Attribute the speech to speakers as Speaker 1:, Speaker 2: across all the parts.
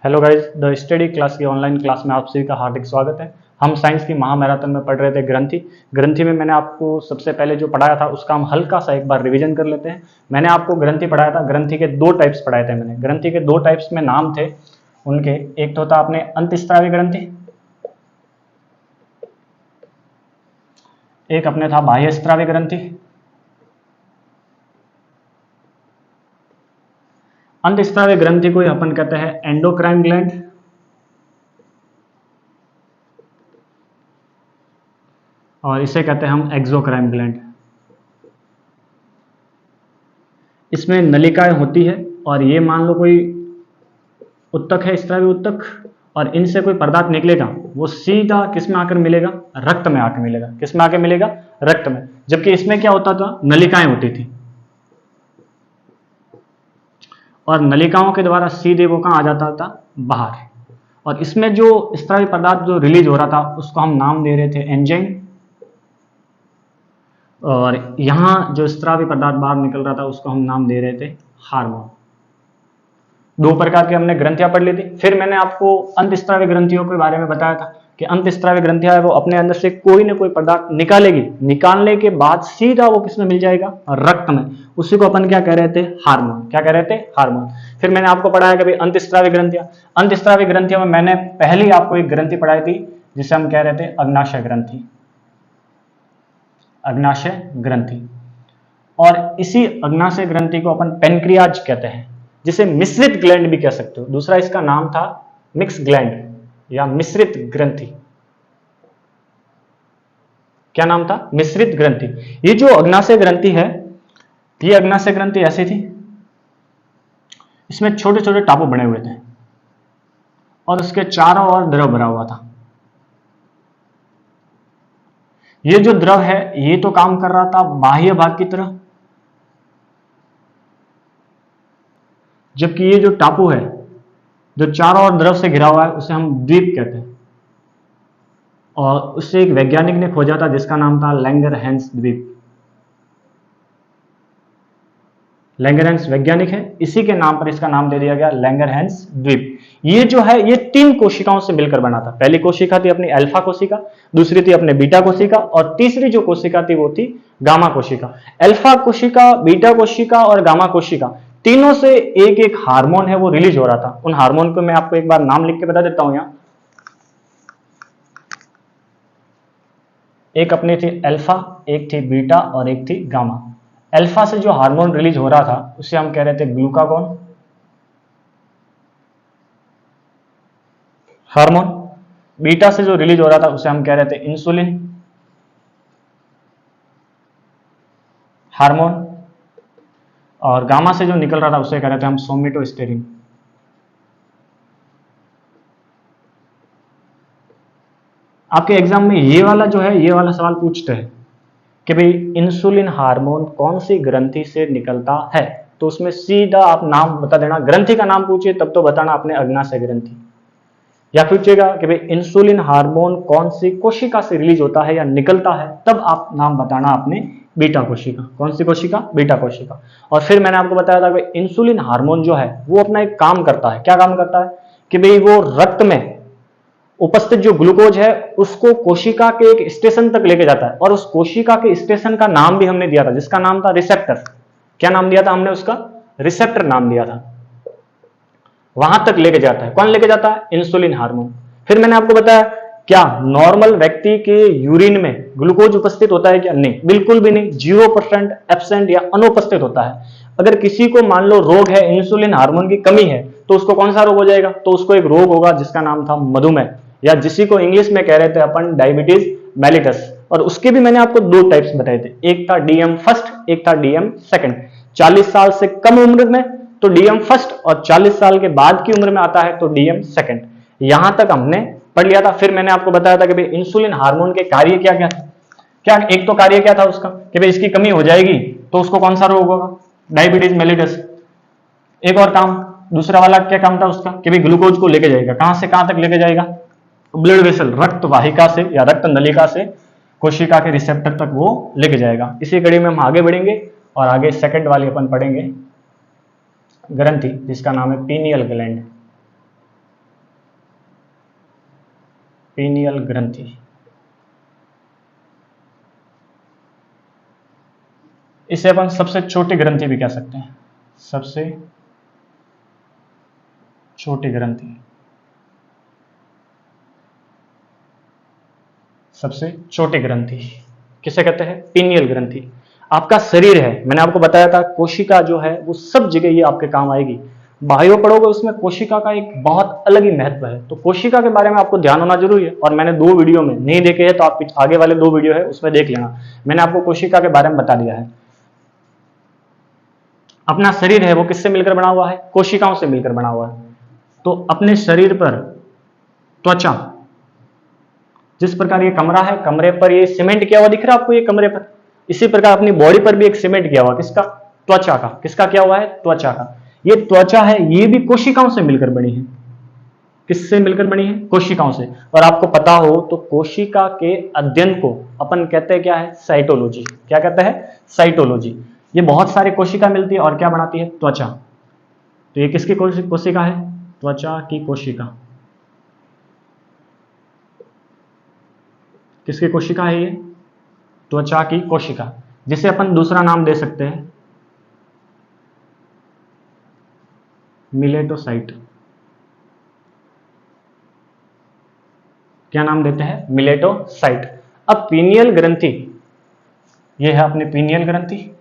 Speaker 1: Hello guys, the study class की online class में आप सभी का हार्दिक स्वागत है। हम साइंस की महामैराथन में पढ़ रहे थे ग्रंथि में मैंने आपको सबसे पहले जो पढ़ाया था उसका हम हल्का सा एक बार रिवीजन कर लेते हैं। मैंने आपको ग्रंथि पढ़ाया था, ग्रंथि के दो टाइप्स पढ़ाए थे मैंने। ग्रंथि के दो टाइप्स में नाम थे उनके, एक तो था अपने अंतःस्रावी ग्रंथि, एक अपने था बाह्यस्रावी ग्रंथि। अंतःस्रावी ग्रंथि को अपन कहते हैं एंडोक्राइन ग्लैंड, और इसे कहते हैं हम एक्सोक्राइन ग्लैंड। इसमें नलिकाएं होती है और ये मान लो कोई उत्तक है, स्रावी उत्तक, और इनसे कोई पदार्थ निकलेगा वो सीधा किस में आकर मिलेगा? रक्त में आकर मिलेगा। किस में आकर मिलेगा? रक्त में। जबकि इसमें क्या होता था? नलिकाएं होती थी और नलिकाओं के द्वारा सीधे वो कहां आ जाता था? बाहर। और इसमें जो स्रावी पदार्थ जो रिलीज हो रहा था उसको हम नाम दे रहे थे एंजाइम, और यहां जो स्रावी पदार्थ बाहर निकल रहा था उसको हम नाम दे रहे थे हार्मोन। दो प्रकार की हमने ग्रंथियां पढ़ ली थी। फिर मैंने आपको अंतःस्रावी ग्रंथियों के बारे में बताया था कि अंतःस्रावी ग्रंथियां है वो अपने अंदर से कोई ना कोई पदार्थ निकालेगी, निकालने के बाद सीधा वो किसमें मिल जाएगा? रक्त में। उसी को अपन क्या कह रहे थे? हार्मोन। क्या कह रहे थे? हार्मोन। फिर मैंने आपको पढ़ाया कि भाई अंतःस्रावी ग्रंथियां, अंतःस्रावी ग्रंथियों में मैंने पहले आपको एक ग्रंथि पढ़ाई थी जिसे हम कह रहे थे अग्नाशय ग्रंथि। अग्नाशय ग्रंथि। और इसी अग्नाशय ग्रंथि को अपन पेनक्रियाज कहते हैं, जिसे मिश्रित ग्लैंड भी कह सकते हो। दूसरा इसका नाम था मिक्स ग्लैंड या मिश्रित ग्रंथि। क्या नाम था? मिश्रित ग्रंथि। ये जो अग्नाशय ग्रंथि है, ये अग्नाशय ग्रंथि ऐसी थी, इसमें छोटे छोटे टापू बने हुए थे और उसके चारों ओर द्रव भरा हुआ था। ये जो द्रव है ये तो काम कर रहा था बाह्य भाग की तरह, जबकि ये जो टापू है जो चारों ओर द्रव से घिरा हुआ है उसे हम द्वीप कहते हैं। और उससे एक वैज्ञानिक ने खोजा था जिसका नाम था लैंगरहैंस द्वीप। लैंगरहैंस वैज्ञानिक है, इसी के नाम पर इसका नाम दे दिया गया लैंगरहैंस द्वीप। ये जो है ये तीन कोशिकाओं से मिलकर बना था। पहली कोशिका थी अपनी अल्फा कोशिका, दूसरी थी अपने बीटा कोशिका, और तीसरी जो कोशिका थी वो थी गामा कोशिका। अल्फा कोशिका, बीटा कोशिका और गामा कोशिका, तीनों से एक एक हार्मोन है वो रिलीज हो रहा था। उन हार्मोन को मैं आपको एक बार नाम लिख के बता देता हूं यहां। एक अपनी थी अल्फा, एक थी बीटा और एक थी गामा। अल्फा से जो हार्मोन रिलीज हो रहा था उसे हम कह रहे थे ग्लूकागोन हार्मोन। बीटा से जो रिलीज हो रहा था उसे हम कह रहे थे इंसुलिन हार्मोन, और गामा से जो निकल रहा था उसे कह रहे थे हम सोमेटोस्टेरिन। आपके एग्जाम में ये वाला जो है ये वाला सवाल पूछते हैं कि भाई इंसुलिन हार्मोन कौन सी ग्रंथि से निकलता है, तो उसमें सीधा आप नाम बता देना। ग्रंथि का नाम पूछिए तब तो बताना आपने अग्नाशय ग्रंथि, या पूछेगा कि भाई इंसुलिन हार्मोन कौन सी कोशिका से रिलीज होता है या निकलता है, तब आप नाम बताना आपने बीटा कोशिका। कौन सी कोशिका? बीटा कोशिका। और फिर मैंने आपको बताया था कि इंसुलिन हार्मोन जो है वो अपना एक काम करता है। क्या काम करता है? कि भाई वो रक्त में उपस्थित जो ग्लूकोज है उसको कोशिका के एक स्टेशन तक लेके जाता है, और उस कोशिका के स्टेशन का नाम भी हमने दिया था जिसका नाम था रिसेप्टर। क्या नाम दिया था हमने उसका? रिसेप्टर नाम दिया था। वहां तक लेके जाता है। कौन लेके जाता है? Insulin hormone. फिर मैंने आपको बताया क्या नॉर्मल व्यक्ति के यूरिन में ग्लूकोज उपस्थित होता है क्या? नहीं, बिल्कुल भी नहीं। 0% एब्सेंट या अनुपस्थित होता है। अगर किसी को मान लो रोग है, इंसुलिन हार्मोन की कमी है, तो उसको कौन सा रोग हो जाएगा? तो उसको एक रोग होगा जिसका नाम था मधुमेह, या जिसी को इंग्लिश में कह रहे थे अपन डायबिटीज मेलिटस। और उसके भी मैंने आपको दो टाइप्स बताए थे, एक था डीएम फर्स्ट, एक था डीएम सेकंड। 40 साल से कम उम्र में तो डीएम फर्स्ट, और 40 साल के बाद की उम्र में आता है तो डीएम सेकंड। यहां तक हमने पढ़ लिया था। फिर मैंने आपको बताया था कि भाई इंसुलिन हार्मोन के कार्य क्या क्या थे। क्या एक तो कार्य क्या था उसका कि भाई इसकी कमी हो जाएगी तो उसको कौन सा रोग होगा? Diabetes mellitus. एक और काम, दूसरा वाला क्या काम था उसका कि भाई ग्लूकोज को लेके जाएगा। कहां से कहां तक लेके जाएगा? ब्लड वेसल, रक्त वाहिका से या रक्त नलिका से कोशिका के रिसेप्टर तक वो लेके जाएगा। इसी कड़ी में हम आगे बढ़ेंगे और आगे सेकंड वाली अपन पढ़ेंगे ग्रंथि जिसका नाम है पीनियल ग्लैंड। पीनियल ग्रंथि। इसे अपन सबसे छोटी ग्रंथि भी कह सकते हैं, सबसे छोटी ग्रंथि, सबसे छोटी ग्रंथि किसे कहते हैं? पीनियल ग्रंथि। आपका शरीर है, मैंने आपको बताया था कोशिका जो है वो सब जगह ये आपके काम आएगी। बायो पढ़ोगे उसमें कोशिका का एक बहुत अलग ही महत्व है, तो कोशिका के बारे में आपको ध्यान होना जरूरी है। और मैंने 2 वीडियो में नहीं देखे हैं तो आप आगे वाले 2 वीडियो है उसमें देख लेना, मैंने आपको कोशिका के बारे में बता दिया है। अपना शरीर है वो किससे मिलकर बना हुआ है? कोशिकाओं से मिलकर बना हुआ है। तो अपने शरीर पर त्वचा, जिस प्रकार ये कमरा है, कमरे पर ये सीमेंट किया हुआ दिख रहा है आपको, ये कमरे पर, इसी प्रकार अपनी बॉडी पर भी एक सीमेंट किया हुआ, किसका? त्वचा का। किसका किया हुआ है? त्वचा का। ये त्वचा है ये भी कोशिकाओं से मिलकर बनी है। किससे मिलकर बनी है? कोशिकाओं से। और आपको पता हो तो कोशिका के अध्ययन को अपन कहते हैं क्या है? साइटोलॉजी। क्या कहते हैं? साइटोलॉजी। ये बहुत सारी कोशिका मिलती है और क्या बनाती है? त्वचा। तो ये किसकी कोशिका है? त्वचा की कोशिका। किसकी कोशिका है ये? त्वचा की कोशिका, जिसे अपन दूसरा नाम दे सकते हैं मिलेटोसाइट। क्या नाम देते हैं? मिलेटोसाइट। अब पीनियल ग्रंथि, ये है अपनी पीनियल ग्रंथि।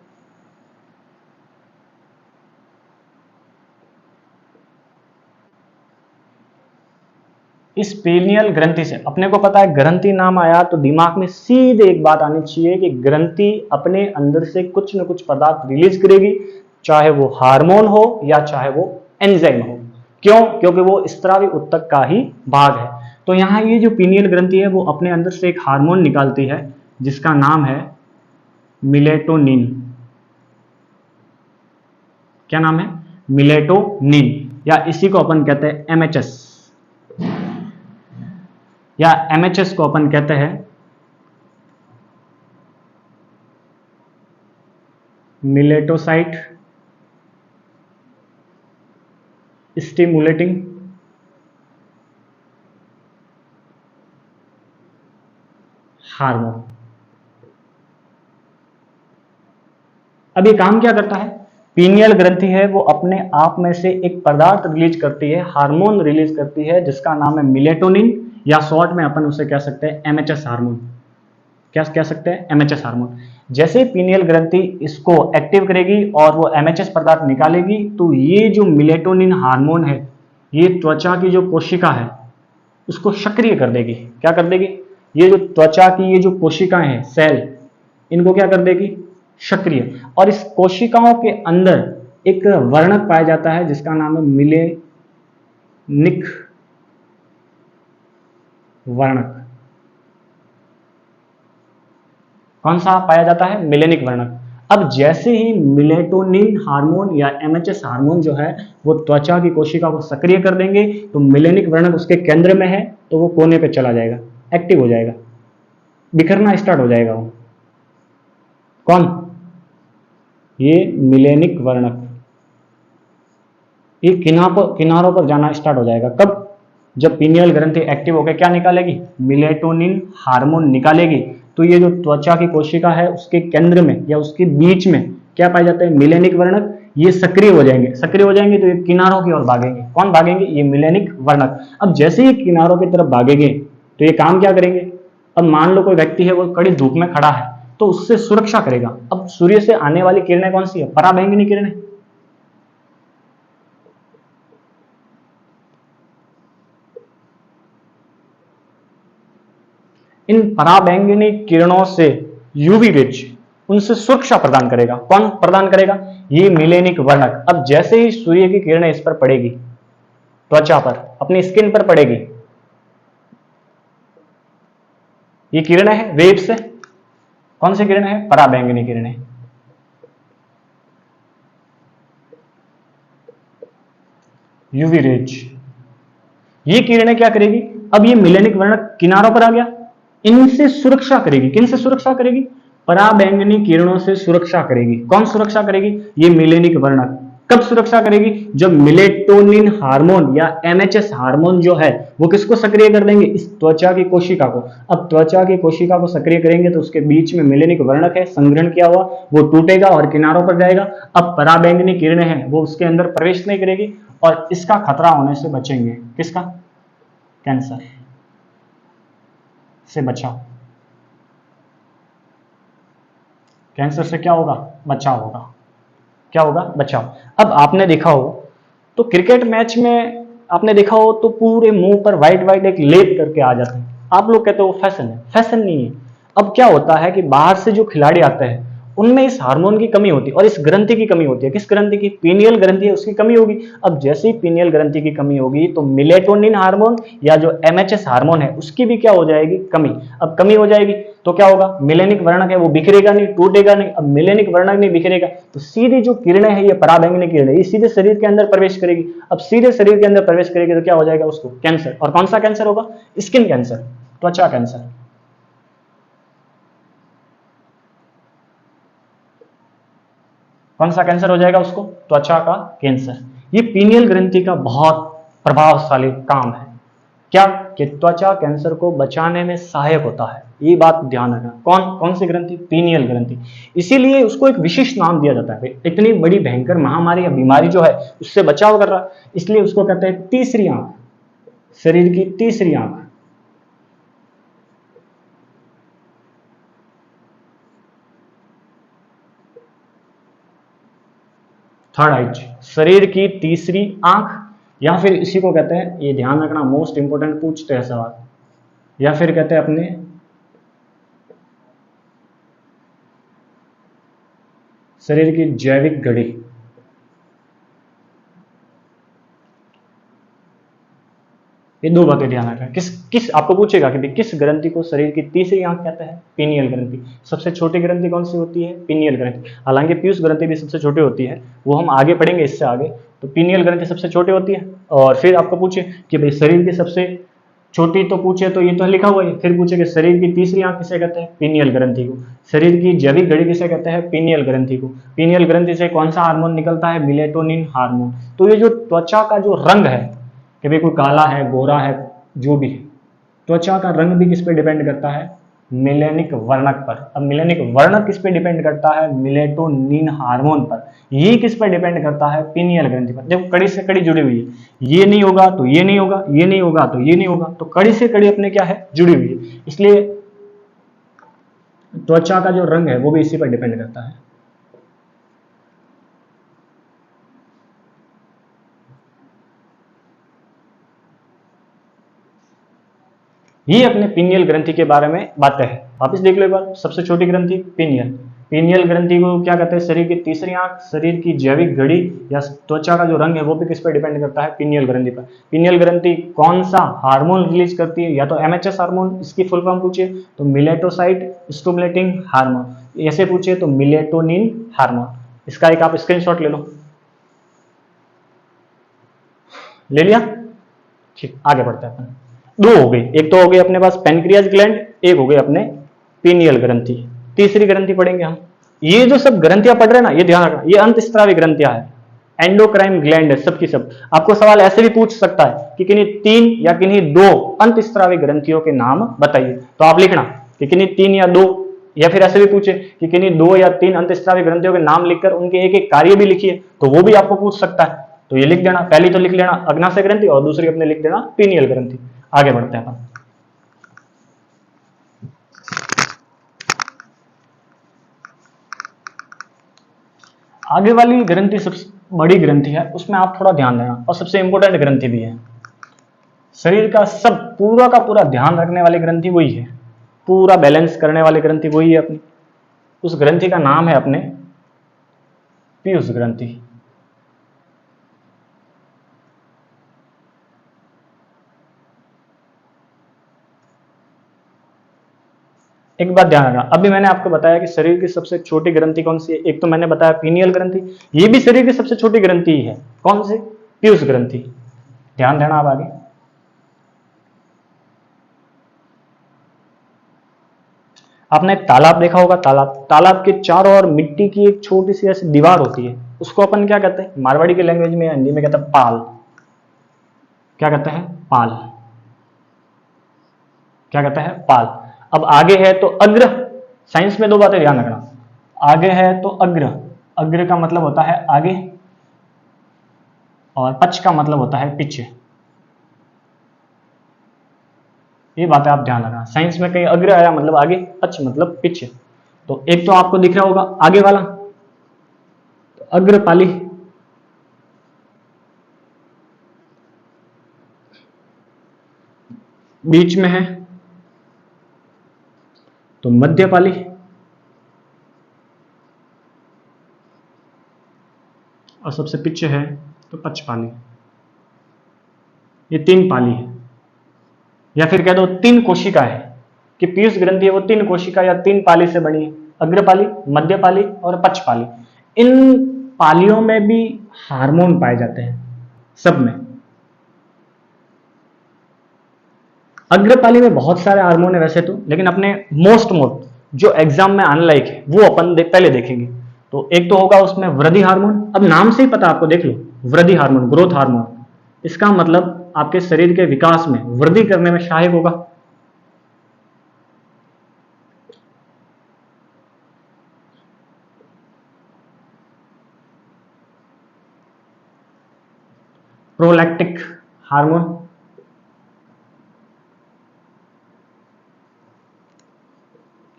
Speaker 1: इस पीनियल ग्रंथि से अपने को पता है, ग्रंथि नाम आया तो दिमाग में सीधे एक बात आनी चाहिए कि ग्रंथि अपने अंदर से कुछ न कुछ पदार्थ रिलीज करेगी, चाहे वो हार्मोन हो या चाहे वो एंजाइम हो। क्यों? क्योंकि वो स्त्रावी ऊतक का ही भाग है। तो यहां ये जो पीनियल ग्रंथि है वो अपने अंदर से एक हार्मोन निकालती है जिसका नाम है मिलेटोनिन। क्या नाम है? मिलेटोनिन, या इसी को अपन कहते हैं एमएचएस, या एमएचएस को अपन कहते हैं मिलेटोसाइट स्टिमुलेटिंग हार्मोन। अब ये काम क्या करता है? पीनियल ग्रंथि है वो अपने आप में से एक पदार्थ रिलीज करती है, हार्मोन रिलीज करती है जिसका नाम है मिलेटोनिन, या शॉर्ट में अपन उसे कह सकते हैं एमएचएस हार्मोन। क्या कह सकते हैं? MHS hormone. जैसे पीनियल ग्रंथि इसको एक्टिव करेगी और वो एमएचएस पदार्थ निकालेगी, तो ये जो मिलेटोनिन हार्मोन है ये त्वचा की जो कोशिका है उसको सक्रिय कर देगी। क्या कर देगी? ये जो त्वचा की ये जो कोशिकाएं हैं, सेल, इनको क्या कर देगी? सक्रिय। और इस कोशिकाओं के अंदर एक वर्णक पाया जाता है जिसका नाम है मिलेनिक वर्णक। कौन सा पाया जाता है? मिलेनिक वर्णक। अब जैसे ही मिलेटोनिन हार्मोन या एमएचएस हार्मोन जो है वो त्वचा की कोशिका को सक्रिय कर देंगे, तो मिलेनिक वर्णक उसके केंद्र में है तो वो कोने पे चला जाएगा, एक्टिव हो जाएगा, बिखरना स्टार्ट हो जाएगा। वो कौन? ये मिलेनिक वर्णक, ये किनारों पर जाना स्टार्ट हो जाएगा। कब? जब पीनियल ग्रंथि एक्टिव होकर क्या निकालेगी? मिलेटोनिन हार्मोन निकालेगी। तो ये जो त्वचा की कोशिका है उसके केंद्र में या उसके बीच में क्या पाए जाते हैं? मिलेनिक वर्णक। ये सक्रिय हो जाएंगे, सक्रिय हो जाएंगे तो ये किनारों की ओर भागेंगे। कौन भागेंगे? ये मिलेनिक वर्णक। अब जैसे ही किनारों की तरफ भागेंगे तो ये काम क्या करेंगे? अब मान लो कोई व्यक्ति है वो कड़ी धूप में खड़ा है तो उससे सुरक्षा करेगा। अब सूर्य से आने वाली किरणें कौन सी है? पराबैंगनी किरणें। इन पराबैंगनी किरणों से यूवी रेज उनसे सुरक्षा प्रदान करेगा। कौन प्रदान करेगा? ये मिलेनिक वर्णक। अब जैसे ही सूर्य की किरणें इस पर पड़ेगी, त्वचा पर, अपनी स्किन पर पड़ेगी, ये किरणें हैं वेव्स से। कौन सी किरणें हैं? पराबैंगनी किरणें। यूवी रेज, ये किरणें क्या करेगी? अब ये मिलेनिक वर्णक किनारों पर आ गया, इनसे सुरक्षा करेगी। किन से सुरक्षा करेगी? पराबैंगनी किरणों से सुरक्षा करेगी। कौन सुरक्षा करेगी? ये मिलेनिक वर्णक। कब सुरक्षा करेगी? जब मेलेटोनिन हार्मोन या एमएचएस हार्मोन जो है वो किसको सक्रिय कर देंगे? इस त्वचा की कोशिका को। अब त्वचा की कोशिका को सक्रिय करेंगे तो उसके बीच में मेलेनिक वर्णक है संग्रहण किया हुआ, वो टूटेगा और किनारों पर जाएगा। अब पराबैंगनी किरणें हैं वो उसके अंदर प्रवेश नहीं करेगी और इसका खतरा होने से बचेंगे। किसका? कैंसर से बचाव। कैंसर से क्या होगा? बचाव होगा। क्या होगा? बचाव। अब आपने देखा हो तो क्रिकेट मैच में आपने देखा हो तो पूरे मुंह पर व्हाइट व्हाइट एक लेप करके आ जाते हैं। आप लोग कहते हो फैशन है, फैशन नहीं है। अब क्या होता है कि बाहर से जो खिलाड़ी आते हैं उनमें इस हार्मोन की कमी होती है और इस ग्रंथि की कमी होती है। किस ग्रंथि की? पीनियल ग्रंथि है, उसकी कमी होगी। अब जैसे ही पीनियल ग्रंथि की कमी होगी तो मेलेटोनिन हार्मोन या जो एमएचएस हार्मोन है उसकी भी क्या हो जाएगी? कमी। अब कमी हो जाएगी तो क्या होगा? मेलेनिक वर्णक है वो बिखरेगा नहीं, टूटेगा नहीं। अब मेलेनिक वर्णक नहीं बिखरेगा तो सीधी जो किरणें हैं ये पराबैंगनी किरणें ये सीधे शरीर के अंदर प्रवेश करेगी। अब सीधे शरीर के अंदर प्रवेश करेगी तो क्या हो जाएगा? उसको कैंसर। और कौन सा कैंसर होगा? स्किन कैंसर, त्वचा कैंसर। कौन सा कैंसर हो जाएगा उसको? त्वचा का कैंसर। ये पीनियल ग्रंथि का बहुत प्रभावशाली काम है। क्या? कि त्वचा कैंसर को बचाने में सहायक होता है। ये बात ध्यान रखना। कौन कौन सी ग्रंथि? पीनियल ग्रंथि। इसीलिए उसको एक विशिष्ट नाम दिया जाता है। इतनी बड़ी भयंकर महामारी या बीमारी जो है उससे बचाव कर रहा है, इसलिए उसको कहते हैं तीसरी आंख, शरीर की तीसरी आंख। थर्ड आइज, शरीर की तीसरी आंख। या फिर इसी को कहते हैं, ये ध्यान रखना मोस्ट इंपोर्टेंट पूछते हैं सवाल, या फिर कहते हैं अपने शरीर की जैविक घड़ी। ये दो बातें ध्यान रखना। किस किस आपको पूछेगा कि किस ग्रंथि को शरीर की तीसरी आंख कहते हैं? पीनियल ग्रंथि। सबसे छोटी ग्रंथि कौन सी होती है? पीनियल ग्रंथि। हालांकि पीयूष ग्रंथि भी सबसे छोटी होती है, वो हम आगे पढ़ेंगे इससे आगे। तो पीनियल ग्रंथि सबसे छोटी होती है। और फिर आपको पूछे कि भाई शरीर की सबसे छोटी तो पूछे तो ये तो लिखा हुआ है, फिर पूछे कि शरीर की तीसरी आंख किसे कहते हैं? पीनियल ग्रंथि को। शरीर की जैविक घड़ी किसे कहते हैं? पीनियल ग्रंथि को। पीनियल ग्रंथि से कौन सा हार्मोन निकलता है? Melatonin hormone. तो ये जो त्वचा का जो रंग है कि भाई कोई काला है, गोरा है, जो भी है, त्वचा का रंग भी किस पे डिपेंड करता है? मेलेनिक वर्णक पर। अब मेलेनिक वर्णक किस पे डिपेंड करता है? मेलेटोनिन हार्मोन पर। ये किस पर डिपेंड करता है? पीनियल ग्रंथि पर। देखो कड़ी से कड़ी जुड़ी हुई है। ये नहीं होगा तो ये नहीं होगा, ये नहीं होगा तो ये नहीं होगा, तो कड़ी से कड़ी अपने क्या है? जुड़ी हुई है। इसलिए त्वचा का जो रंग है वो भी इसी पर डिपेंड करता है। ये अपने पीनियल ग्रंथि के बारे में बातें हैं। वापस देख लो एक बार। सबसे छोटी ग्रंथि पीनियल। पीनियल ग्रंथि को क्या कहते हैं? शरीर की तीसरी आंख। शरीर की जैविक घड़ी या त्वचा का जो रंग है वो भी किस पर डिपेंड करता है? पीनियल ग्रंथि पर। पीनियल ग्रंथि कौन सा हार्मोन रिलीज करती है? या तो एमएचएस हार्मोन, इसकी फुल फॉर्म पूछिए तो मिलेटोसाइट स्टिमुलेटिंग हार्मोन। ऐसे पूछिए तो मिलेटोनिन हार्मोन। इसका एक आप स्क्रीनशॉट ले लो। ले लिया? ठीक, आगे बढ़ते हैं। दो हो गई, एक तो हो गई अपने पास पेनक्रियाज ग्लैंड, एक हो गई अपने पीनियल ग्रंथि। तीसरी ग्रंथि पढ़ेंगे हम। ये जो सब ग्रंथियां पढ़ रहे हैं ना, ये ध्यान रखना, ये अंतस्रावी ग्रंथियां है, एंडोक्राइन ग्लैंड है सबकी सब। आपको सवाल ऐसे भी पूछ सकता है कि किन्हीं तीन या किन्हीं दो अंतस्रावी ग्रंथियों के नाम बताइए, तो आप लिखना कि किन्हीं तीन या दो, या फिर ऐसे भी पूछे कि किन्हीं दो या तीन अंतस्रावी ग्रंथियों के नाम लिखकर उनके एक एक कार्य भी लिखिए, तो वो भी आपको पूछ सकता है। तो ये लिख देना, पहली तो लिख लेना अग्नाशय ग्रंथि और दूसरी अपने लिख देना पीनियल ग्रंथि। आगे बढ़ते हैं अपन। आगे वाली ग्रंथि सबसे बड़ी ग्रंथि है, उसमें आप थोड़ा ध्यान देना, और सबसे इंपॉर्टेंट ग्रंथि भी है। शरीर का सब पूरा का पूरा ध्यान रखने वाली ग्रंथि वही है, पूरा बैलेंस करने वाली ग्रंथि वही है अपनी। उस ग्रंथि का नाम है अपने पीयूष ग्रंथि। एक बात ध्यान रखना, अभी मैंने आपको बताया कि शरीर की सबसे छोटी ग्रंथि कौन सी है। एक तो मैंने बताया पीनियल ग्रंथि, ये भी शरीर की सबसे छोटी ग्रंथि ही है। कौन सी? पीयूष ग्रंथि। ध्यान देना आप आगे। आपने एक तालाब देखा होगा, तालाब, तालाब के चारों ओर मिट्टी की एक छोटी सी ऐसी दीवार होती है, उसको अपन क्या कहते हैं मारवाड़ी के लैंग्वेज में या हिंदी में कहते हैं पाल। क्या कहते हैं? पाल। क्या कहते हैं? पाल। अब आगे है तो अग्र। साइंस में दो बातें ध्यान रखना, आगे है तो अग्र, अग्र का मतलब होता है आगे, और पक्ष का मतलब होता है पीछे। ये बातें आप ध्यान रखना, साइंस में कहीं अग्र आया मतलब आगे, पक्ष मतलब पीछे। तो एक तो आपको दिख रहा होगा आगे वाला, तो अग्रपाली, बीच में है तो मध्यपाली, और सबसे पीछे है तो पक्षपाली। ये तीन पाली है, या फिर कह दो तीन कोशिका है, कि पीयूष ग्रंथि है वो तीन कोशिका या तीन पाली से बनी है, अग्रपाली, मध्यपाली और पक्षपाली। इन पालियों में भी हार्मोन पाए जाते हैं, सब में। अग्रपाली में बहुत सारे हार्मोन है वैसे तो, लेकिन अपने मोस्ट जो एग्जाम में आने लायक है वो अपन पहले देखेंगे। तो एक तो होगा उसमें वृद्धि हार्मोन, अब नाम से ही पता आपको, देख लो, वृद्धि हार्मोन, ग्रोथ हार्मोन, इसका मतलब आपके शरीर के विकास में, वृद्धि करने में सहायक होगा। प्रोलैक्टिक हार्मोन,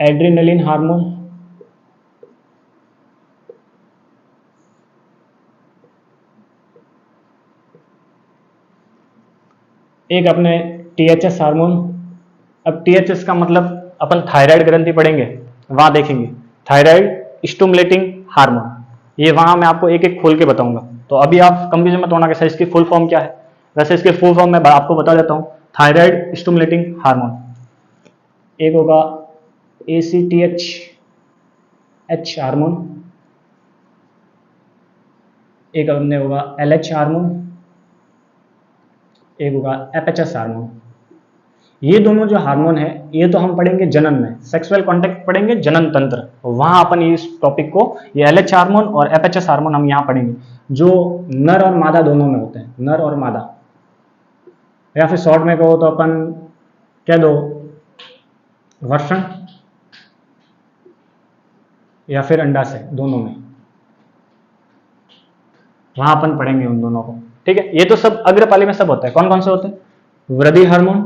Speaker 1: एड्रिनलिन हार्मोन, एक अपने टीएचएस हार्मोन। अब टीएचएस का मतलब अपन थायराइड ग्रंथि पढ़ेंगे, वहां देखेंगे थायराइड स्टिमुलेटिंग हार्मोन, ये वहां मैं आपको एक एक खोल के बताऊंगा। तो अभी आप कंफ्यूजन मत होना कि सर इसकी फुल फॉर्म क्या है। वैसे इसके फुल फॉर्म मैं आपको बता देता हूं, थायराइड स्टिमुलेटिंग हार्मोन। एक होगा एसीटीएच एच हार्मोन, एक अपने होगा एलएच हार्मोन, एक होगा एपएचएस हार्मोन। ये दोनों जो हार्मोन है ये तो हम पढ़ेंगे जनन में, सेक्सुअल कॉन्टेक्ट पढ़ेंगे जनन तंत्र, वहां अपन इस टॉपिक को, ये एलएच हार्मोन और एपएचएस हार्मोन हम यहाँ पढ़ेंगे, जो नर और मादा दोनों में होते हैं, नर और मादा, या फिर शॉर्ट में कहो तो अपन कह दो वर्षण या फिर अंडाशय, दोनों में, वहां अपन पढ़ेंगे उन दोनों को। ठीक है, ये तो सब अग्रपाली में सब होता है। कौन कौन से होते हैं? वृद्धि हार्मोन,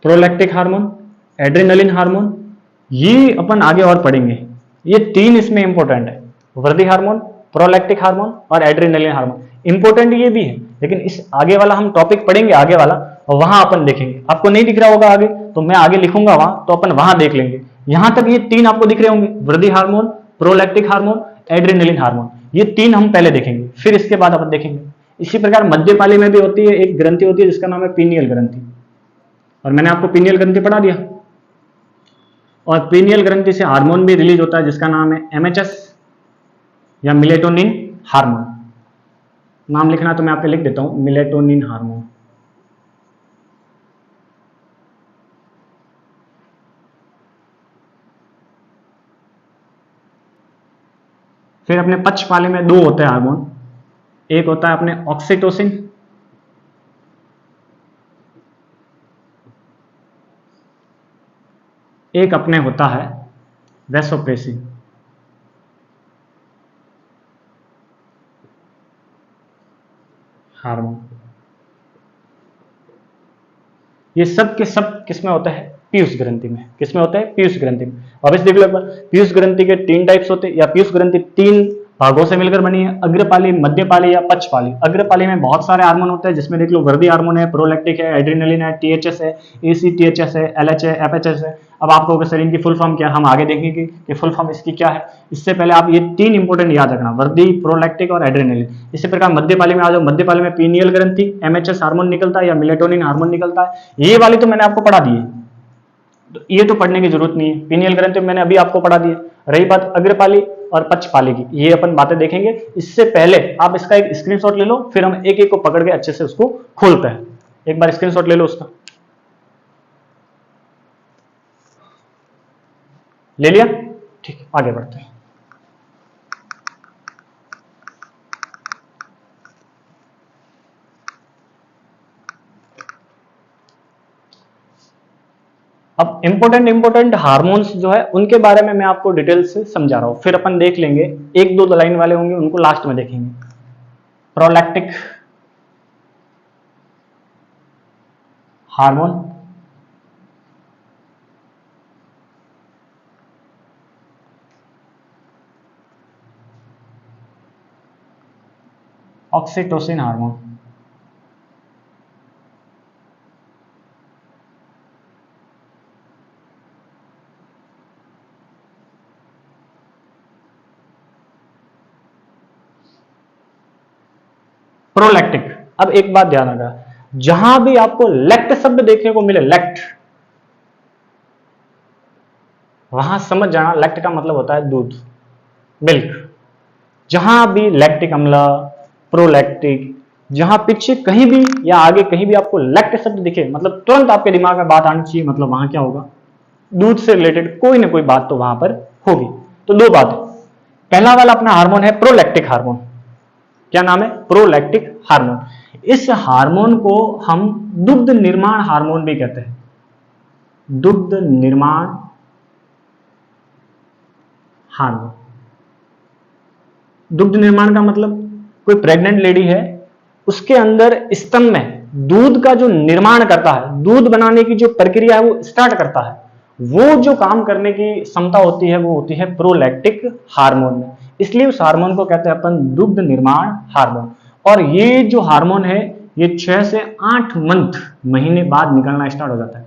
Speaker 1: प्रोलैक्टिक हार्मोन, एड्रेनलिन हार्मोन, ये अपन आगे और पढ़ेंगे। ये तीन इसमें इंपॉर्टेंट है, वृद्धि हार्मोन, प्रोलैक्टिक हार्मोन और एड्रेनलिन हार्मोन। इंपॉर्टेंट ये भी है, लेकिन इस आगे वाला हम टॉपिक पढ़ेंगे आगे वाला, और वहां अपन देखेंगे। आपको नहीं दिख रहा होगा आगे, तो मैं आगे लिखूंगा वहां, तो अपन वहां देख लेंगे। यहां तक ये तीन आपको दिख रहे होंगे, वृद्धि हार्मोन, प्रोलैक्टिक हार्मोन, एड्रेनलिन हार्मोन, ये तीन हम पहले देखेंगे, फिर इसके बाद अपन देखेंगे। इसी प्रकार मध्यपाली में भी होती है एक ग्रंथि होती है जिसका नाम है पीनियल ग्रंथि, और मैंने आपको पीनियल ग्रंथि पढ़ा दिया। और पीनियल ग्रंथि से हार्मोन भी रिलीज होता है जिसका नाम है एमएचएस या मिलेटोनिन हार्मोन। नाम लिखना तो मैं आपको लिख देता हूं, मिलेटोनिन हार्मोन। फिर अपने पक्षपाली में दो होते हैं हार्मोन, एक होता है अपने ऑक्सीटोसिन, एक अपने होता है वैसोप्रेसिन। हार्मोन ये सब के सब किसमें होता है? पीयूष ग्रंथि में। किसमें होता है? पीयूष ग्रंथि में। वापस देख लो एक बार, पीयूष ग्रंथि के तीन टाइप्स होते हैं, या पीयूष ग्रंथि तीन भागों से मिलकर बनी है, अग्रपाली, मध्यपाली या पक्षपाली। अग्रपाली में बहुत सारे हार्मोन होते हैं, जिसमें देख लो वृद्धि हार्मोन है, प्रोलैक्टिक है, एड्रेनलिन है, टीएचएस है, एसीटीएचएस है, एलएच है, एफएचएस है। अब आपको अगर सर इनकी फुल फॉर्म क्या, हम आगे देखेंगे कि फुल फॉर्म इसकी क्या है। इससे पहले आप ये तीन इंपॉर्टेंट याद रखना, वृद्धि, प्रोलैक्टिक और एड्रेनलिन। इसी प्रकार मध्यपाली में आ जाओ, मध्यपाली में पीनियल ग्रंथि, एमएचएस हार्मोन निकलता है या मिलेटोनिन हार्मोन निकलता है। ये वाली तो मैंने आपको पढ़ा दी है, तो ये तो पढ़ने की जरूरत नहीं है। पीनियल ग्रंथि मैंने अभी आपको पढ़ा दी है। रही बात अग्रपाली और पक्षपाली की, ये अपन बातें देखेंगे। इससे पहले आप इसका एक स्क्रीनशॉट ले लो, फिर हम एक एक को पकड़ के अच्छे से उसको खोलते हैं। एक बार स्क्रीनशॉट ले लो उसका, ले लिया? ठीक, आगे बढ़ते हैं। अब इंपॉर्टेंट हार्मोन्स जो है उनके बारे में मैं आपको डिटेल से समझा रहा हूं, फिर अपन देख लेंगे, एक दो लाइन वाले होंगे उनको लास्ट में देखेंगे। प्रोलैक्टिक हार्मोन, ऑक्सीटोसिन हार्मोन, प्रोलैक्टिक। अब एक बात ध्यान रखना, जहां भी आपको लैक्ट शब्द देखने को मिले, लैक्ट, वहां समझ जाना लैक्ट का मतलब होता है दूध, मिल्क। जहां भी लैक्टिक अम्ल, प्रोलैक्टिक, जहां पीछे कहीं भी या आगे कहीं भी आपको लैक्ट शब्द दिखे, मतलब तुरंत आपके दिमाग में बात आनी चाहिए, मतलब वहां क्या होगा, दूध से रिलेटेड कोई ना कोई बात तो वहां पर होगी। तो दो बात है, पहला वाला अपना हार्मोन है प्रोलैक्टिक हार्मोन। क्या नाम है? प्रोलैक्टिक हार्मोन। इस हार्मोन को हम दुग्ध निर्माण हार्मोन भी कहते हैं। दुग्ध निर्माण हार्मोन। दुग्ध निर्माण का मतलब कोई प्रेग्नेंट लेडी है, उसके अंदर स्तन में दूध का जो निर्माण करता है, दूध बनाने की जो प्रक्रिया है वो स्टार्ट करता है, वो जो काम करने की क्षमता होती है वो होती है प्रोलैक्टिक हार्मोन में। इसलिए उस हार्मोन को कहते हैं अपन दुग्ध निर्माण हार्मोन। और ये जो हार्मोन है ये 6 से 8 महीने बाद निकलना स्टार्ट हो जाता है,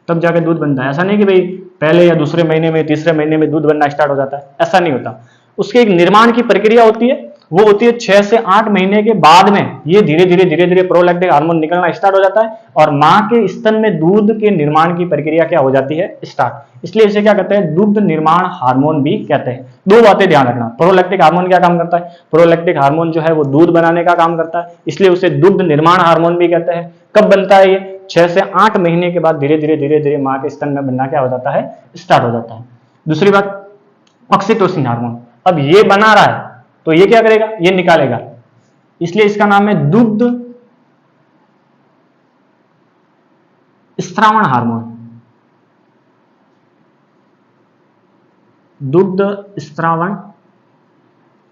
Speaker 1: तब जाके दूध बनता है। ऐसा नहीं कि भाई पहले या दूसरे महीने में, तीसरे महीने में दूध बनना स्टार्ट हो जाता है, ऐसा नहीं होता। उसके एक निर्माण की प्रक्रिया होती है, वो होती है 6 से 8 महीने के बाद में ये धीरे धीरे प्रोलैक्टिक हार्मोन निकलना स्टार्ट हो जाता है और मां के स्तन में दूध के निर्माण की प्रक्रिया क्या हो जाती है, स्टार्ट। इसलिए इसे क्या कहते हैं, दुग्ध निर्माण हार्मोन भी कहते हैं। दो बातें ध्यान रखना, प्रोलैक्टिक हार्मोन क्या काम करता है, प्रोलैक्टिक हार्मोन जो है वो दूध बनाने का काम करता है, इसलिए उसे दुग्ध निर्माण हार्मोन भी कहते हैं। कब बनता है ये? 6 से 8 महीने के बाद धीरे धीरे मां के स्तन में बनना क्या हो जाता है, स्टार्ट हो जाता है। दूसरी बात, ऑक्सीटोसिन हार्मोन। अब ये बना रहा है तो ये क्या करेगा, ये निकालेगा, इसलिए इसका नाम है दुग्ध स्त्रावण हार्मोन। दुग्ध स्त्रावण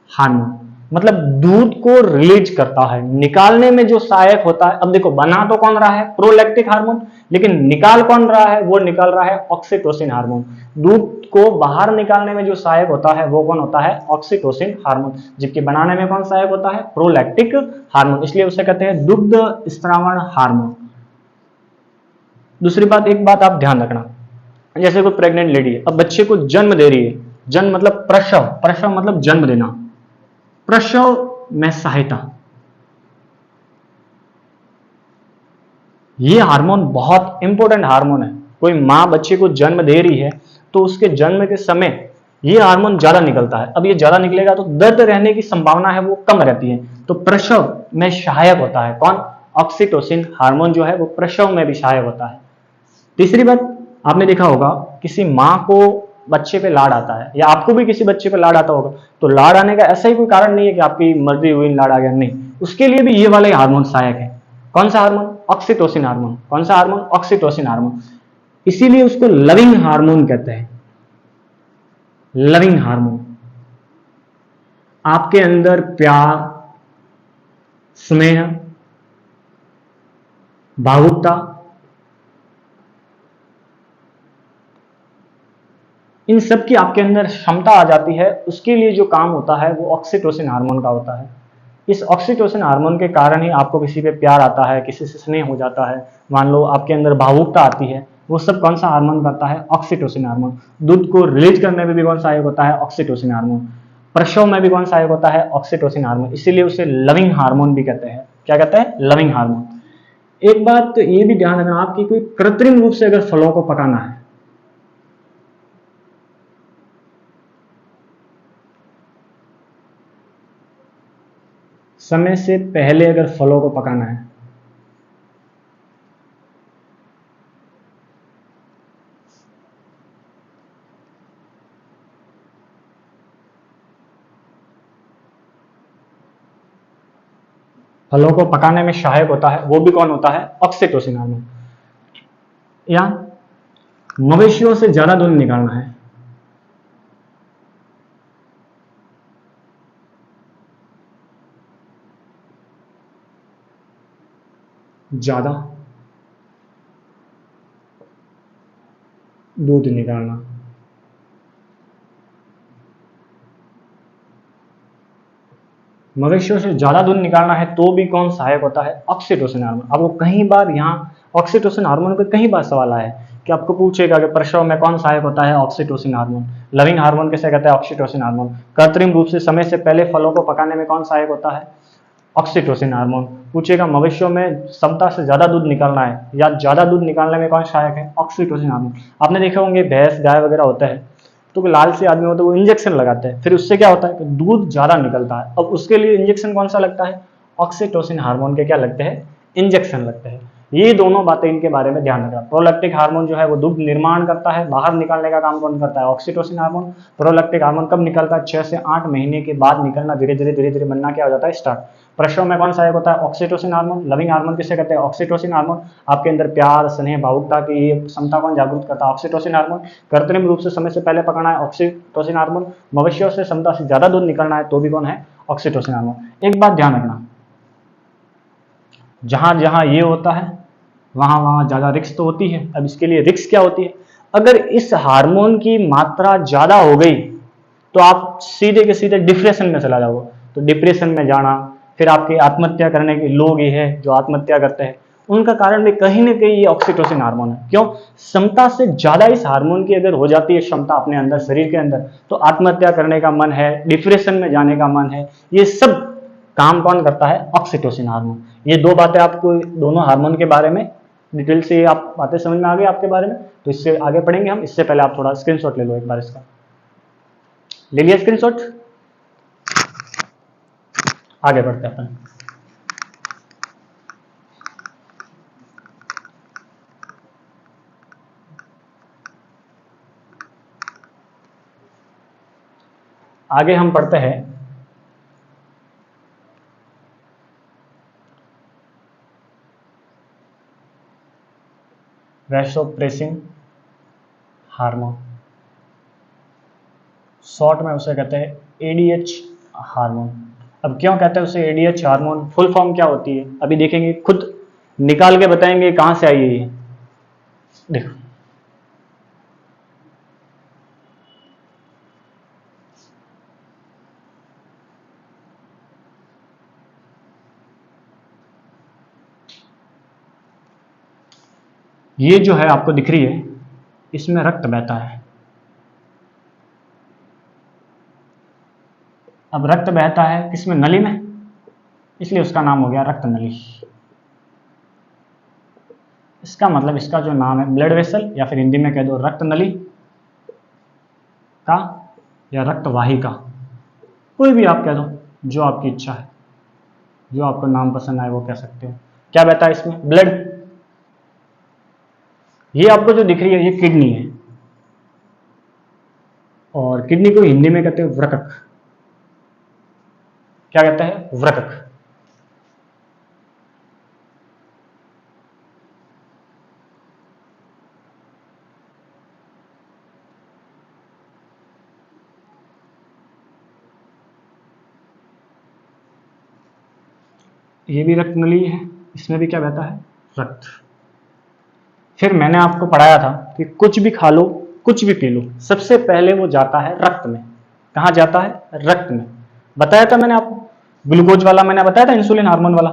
Speaker 1: हार्मोन मतलब दूध को रिलीज करता है, निकालने में जो सहायक होता है। अब देखो, बना तो कौन रहा है, प्रोलैक्टिक हार्मोन, लेकिन निकाल कौन रहा है, वो निकाल रहा है ऑक्सीटोसिन हार्मोन। दूध को बाहर निकालने में जो सहायक होता है वो कौन होता है, ऑक्सीटोसिन हार्मोन, जबकि बनाने में कौन सहायक होता है, प्रोलैक्टिक हार्मोन, इसलिए उसे कहते हैं दुग्ध स्त्रावण हार्मोन। दूसरी बात, एक बात आप ध्यान रखना, जैसे कोई प्रेग्नेंट लेडी है, अब बच्चे को जन्म दे रही है, जन्म मतलब प्रसव, प्रसव मतलब जन्म देना, प्रसव में सहायता, ये हार्मोन बहुत इंपॉर्टेंट हार्मोन है। कोई मां बच्चे को जन्म दे रही है तो उसके जन्म के समय ये हार्मोन ज्यादा निकलता है। अब ये ज्यादा निकलेगा तो दर्द रहने की संभावना है वो कम रहती है, तो प्रसव में सहायक होता है कौन, ऑक्सीटोसिन हार्मोन जो है वो प्रसव में भी सहायक होता है। तीसरी बात, आपने देखा होगा किसी मां को बच्चे पे लाड आता है, या आपको भी किसी बच्चे पे लाड आता होगा, तो लाड आने का ऐसा ही कोई कारण नहीं है कि आपकी मर्जी हुई लाड आ गया, नहीं, उसके लिए भी ये वाला हार्मोन सहायक है। कौन सा हार्मोन, ऑक्सीटोसिन हार्मोन। कौन सा हार्मोन, ऑक्सीटोसिन हार्मोन, इसीलिए उसको लविंग हार्मोन कहते हैं। लविंग हार्मोन, आपके अंदर प्यार, स्नेह, भावुकता, इन सब की आपके अंदर क्षमता आ जाती है, उसके लिए जो काम होता है वो ऑक्सीटोसिन हार्मोन का होता है। इस ऑक्सीटोसिन हार्मोन के कारण ही आपको किसी पे प्यार आता है, किसी से स्नेह हो जाता है, मान लो आपके अंदर भावुकता आती है, वो सब कौन सा हार्मोन करता है, ऑक्सीटोसिन हार्मोन। दूध को रिलीज करने में भी कौन सा सहायक होता है, ऑक्सीटोसिन हार्मोन। प्रसव में भी कौन सा सहायक होता है, ऑक्सीटोसिन हार्मोन, इसीलिए उसे लविंग हार्मोन भी कहते हैं। क्या कहते हैं, लविंग हार्मोन। एक बात तो ये भी ध्यान रखना, आपकी कोई कृत्रिम रूप से अगर फलों को पकाना है, समय से पहले अगर फलों को पकाना है, फलों को पकाने में सहायक होता है, वो भी कौन होता है, ऑक्सीटोसिन हार्मोन। या मवेशियों से ज्यादा दूध निकालना है, ज्यादा दूध निकालना, मवेशियों से ज्यादा दूध निकालना है तो भी कौन सहायक होता है? Oxytocin hormone. अब वो कई बार यहाँ ऑक्सीटोसिन हार्मोन पे कई बार सवाल आया है कि आपको पूछेगा कि प्रसव में कौन सहायक होता है? Oxytocin hormone. लविंग हार्मोन किसे कहते हैं? Oxytocin hormone. कृत्रिम रूप से समय से पहले फलों को पकाने में कौन सहायक होता है? Oxytocin hormone. पूछेगा भविष्य में क्षमता से ज्यादा दूध निकालना है या ज्यादा दूध निकालने में कौन सहायक है? Oxytocin hormone. आपने देखे होंगे भैंस गाय वगैरह होता है तो लालची आदमी होता है वो इंजेक्शन लगाते हैं, फिर उससे क्या होता है कि दूध ज्यादा निकलता है। अब उसके लिए इंजेक्शन कौन सा लगता है? ऑक्सीटोसिन हार्मोन के क्या लगते हैं? इंजेक्शन लगते हैं। ये दोनों बातें इनके बारे में ध्यान रखना। प्रोलैक्टिक हार्मोन जो है वो दूध निर्माण करता है, बाहर निकालने का काम कौन करता है? Oxytocin hormone. प्रोलैक्टिक हार्मोन कब निकलता है? 6 से 8 महीने के बाद निकलना, धीरे धीरे बनना क्या हो जाता है? स्टार्ट। प्रसव में कौन सहायक होता है? Oxytocin hormone. लविंग हार्मोन किसे कहते हैं? Oxytocin hormone. आपके अंदर प्यार स्नेह भावुकता की ये क्षमता कौन जागरूक करता है? Oxytocin hormone. कृत्रिम रूप से समय से पहले पकाना है, ऑक्सीटोसिन हार्मोन। मवेशियों से क्षमता से ज्यादा दूध निकलना है तो भी कौन है? Oxytocin hormone. एक बात ध्यान रखना, जहां जहां ये होता है वहां वहां ज्यादा रिक्स तो होती है। अब इसके लिए रिक्स क्या होती है? अगर इस हार्मोन की मात्रा ज्यादा हो गई तो आप सीधे के सीधे डिप्रेशन में चला जाओगे। तो डिप्रेशन में जाना, फिर आपकी आत्महत्या करने के लोग ये है जो आत्महत्या करते हैं, उनका कारण भी कहीं ना कहीं ये ऑक्सीटोसिन हार्मोन है। क्यों? क्षमता से ज्यादा इस हार्मोन की अगर हो जाती है क्षमता अपने अंदर शरीर के अंदर, तो आत्महत्या करने का मन है, डिप्रेशन में जाने का मन है, ये सब काम कौन करता है? Oxytocin hormone. ये दो बातें आपको दोनों हार्मोन के बारे में डिटेल से आप बातें समझ में आ गई आपके बारे में। तो इससे आगे पढ़ेंगे हम। इससे पहले आप थोड़ा स्क्रीनशॉट ले लो एक बार इसका। ले लिया स्क्रीनशॉट? आगे बढ़ते हैं अपन। आगे हम पढ़ते हैं वैसोप्रेसिन हार्मोन। शॉर्ट में उसे कहते हैं एडीएच हार्मोन। अब क्यों कहते हैं उसे एडीएच हार्मोन? फुल फॉर्म क्या होती है अभी देखेंगे, खुद निकाल के बताएंगे कहां से आई है ये। देखो, ये जो है आपको दिख रही है, इसमें रक्त बहता है। अब रक्त बहता है किसमें? नली में, इसलिए उसका नाम हो गया रक्त नली। इसका मतलब इसका जो नाम है ब्लड वेसल, या फिर हिंदी में कह दो रक्त नली का या रक्त वाहिका, कोई भी आप कह दो, जो आपकी इच्छा है, जो आपको नाम पसंद आए वो कह सकते हो। क्या बहता है इसमें? ब्लड। ये आपको जो दिख रही है ये किडनी है, और किडनी को हिंदी में कहते हैं वृकक। क्या कहते हैं? वृकक। ये भी रक्त नली है, इसमें भी क्या बहता है? रक्त। फिर मैंने आपको पढ़ाया था कि कुछ भी खा लो, कुछ भी पी लो, सबसे पहले वो जाता है रक्त में। कहाँ जाता है? रक्त में। बताया था मैंने आपको, ग्लूकोज वाला मैंने बताया था, इंसुलिन हार्मोन वाला।